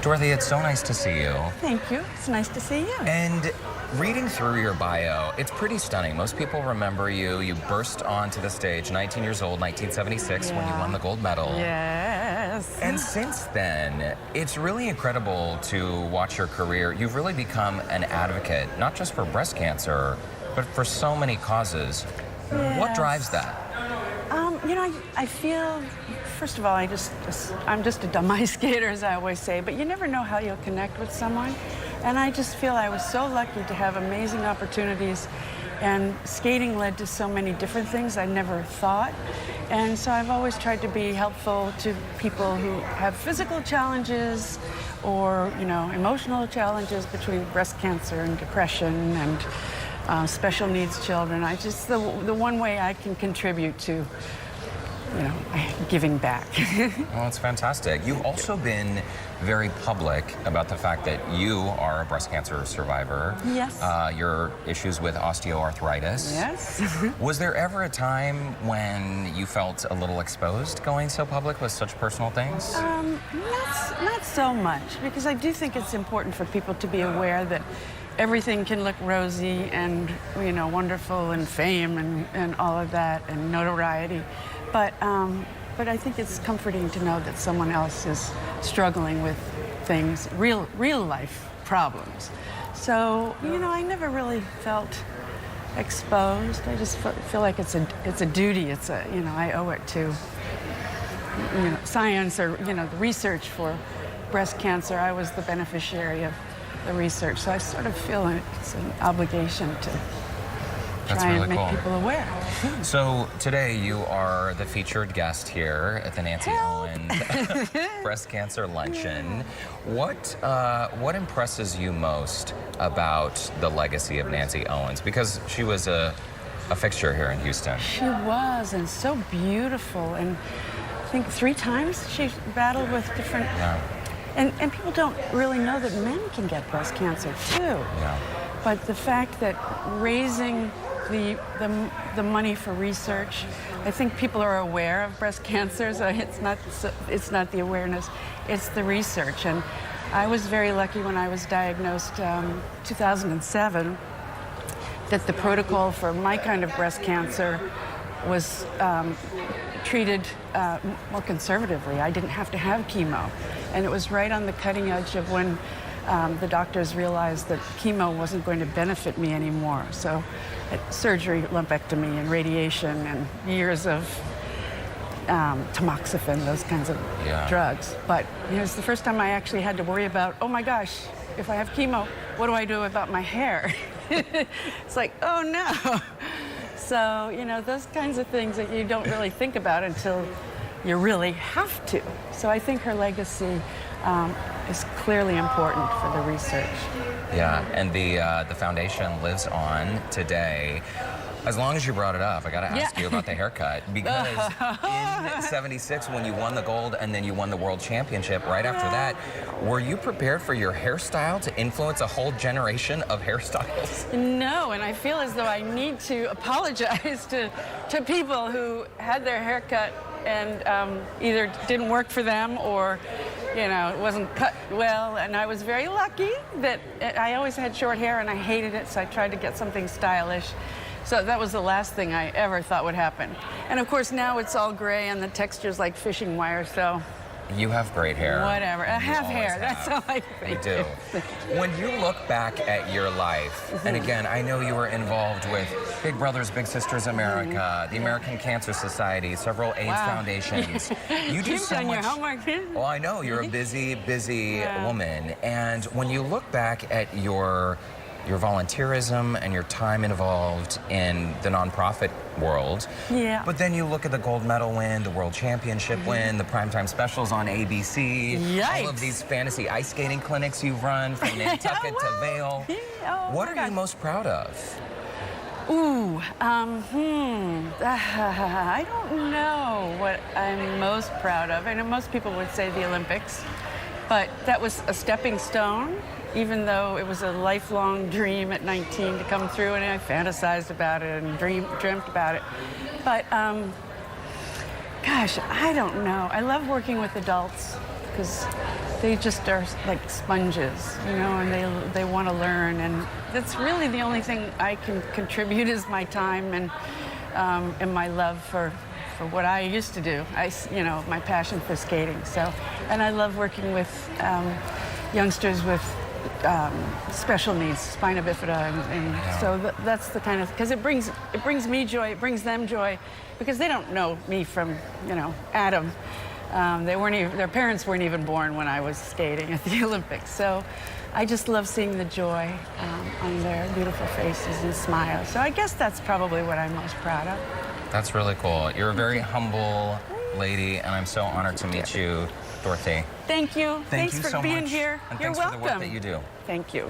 Dorothy, it's so nice to see you. Thank you. It's nice to see you. And reading through your bio, it's pretty stunning. Most people remember you. You burst onto the stage, 19 years old, 1976, when you won the gold medal. Yes. And since then, it's really incredible to watch your career. You've really become an advocate, not just for breast cancer, but for so many causes. Yes. What drives that? I feel, first of all, I'm just a dumb ice skater, as I always say, but you never know how you'll connect with someone. And I just feel I was so lucky to have amazing opportunities, and skating led to so many different things I never thought. And so I've always tried to be helpful to people who have physical challenges or, emotional challenges between breast cancer and depression and special needs children. The one way I can contribute to, giving back. Well, it's fantastic. You've also been very public about the fact that you are a breast cancer survivor. Yes. Your issues with osteoarthritis. Yes. Was there ever a time when you felt a little exposed going so public with such personal things? Not so much, because I do think it's important for people to be aware that everything can look rosy and, wonderful and fame and all of that and notoriety. But I think it's comforting to know that someone else is struggling with things, real life problems. So, I never really felt exposed. I just feel like it's a duty. I owe it to, science or, the research for breast cancer. I was the beneficiary of the research, so I sort of feel it's an obligation to try and make people aware. So today you are the featured guest here at the Nancy Owens Breast Cancer Luncheon. What impresses you most about the legacy of Nancy Owens? Because she was a fixture here in Houston. She was, and so beautiful. And I think 3 times she battled with different... Yeah. And people don't really know that men can get breast cancer too. Yeah. But the fact that raising the money for research, I think people are aware of breast cancer, so it's not the awareness, it's the research. And I was very lucky when I was diagnosed 2007 that the protocol for my kind of breast cancer was treated more conservatively. I didn't have to have chemo. And it was right on the cutting edge of when the doctors realized that chemo wasn't going to benefit me anymore. So surgery, lumpectomy, and radiation, and years of tamoxifen, those kinds of drugs. But it's the first time I actually had to worry about, oh my gosh, if I have chemo, what do I do about my hair? It's like, oh no. So, those kinds of things that you don't really think about until you really have to. So I think her legacy is clearly important for the research. Yeah, and the foundation lives on today. As long as you brought it up, I got to ask you about the haircut, because in '76 when you won the gold and then you won the world championship, right after that, were you prepared for your hairstyle to influence a whole generation of hairstyles? No, and I feel as though I need to apologize to people who had their haircut and either didn't work for them or, it wasn't cut well. And I was very lucky that I always had short hair and I hated it, so I tried to get something stylish. So that was the last thing I ever thought would happen. And of course now it's all gray and the texture's like fishing wire, so. You have great hair. Whatever, I have hair, that's all I think. You do. When you look back at your life, and again, I know you were involved with Big Brothers, Big Sisters America, the American Cancer Society, several AIDS foundations. You do so done much. Your homework. Well, I know, you're a busy woman. And when you look back at your volunteerism and your time involved in the nonprofit world. Yeah. But then you look at the gold medal win, the world championship win, the primetime specials on ABC, all of these fantasy ice skating clinics you've run from Nantucket to Vail. What are you most proud of? Ooh, I don't know what I'm most proud of. I know most people would say the Olympics, but that was a stepping stone. Even though it was a lifelong dream at 19 to come through, and I fantasized about it and dreamt about it. But, gosh, I don't know. I love working with adults. because they just are like sponges, you know, and they want to learn, and that's really the only thing I can contribute is my time and my love for what I used to do. You know, my passion for skating. So, and I love working with youngsters with special needs, spina bifida, and so that's the kind of, because it brings me joy, it brings them joy, because they don't know me from, you know, Adam. Their parents weren't even born when I was skating at the Olympics. So I just love seeing the joy on their beautiful faces and smiles. So I guess that's probably what I'm most proud of. That's really cool. You're a very humble lady, and I'm so honored to meet you, Dorothy. Thank you. Thank Thanks you for so being much. here. And You're thanks welcome. for the work that you do. Thank you.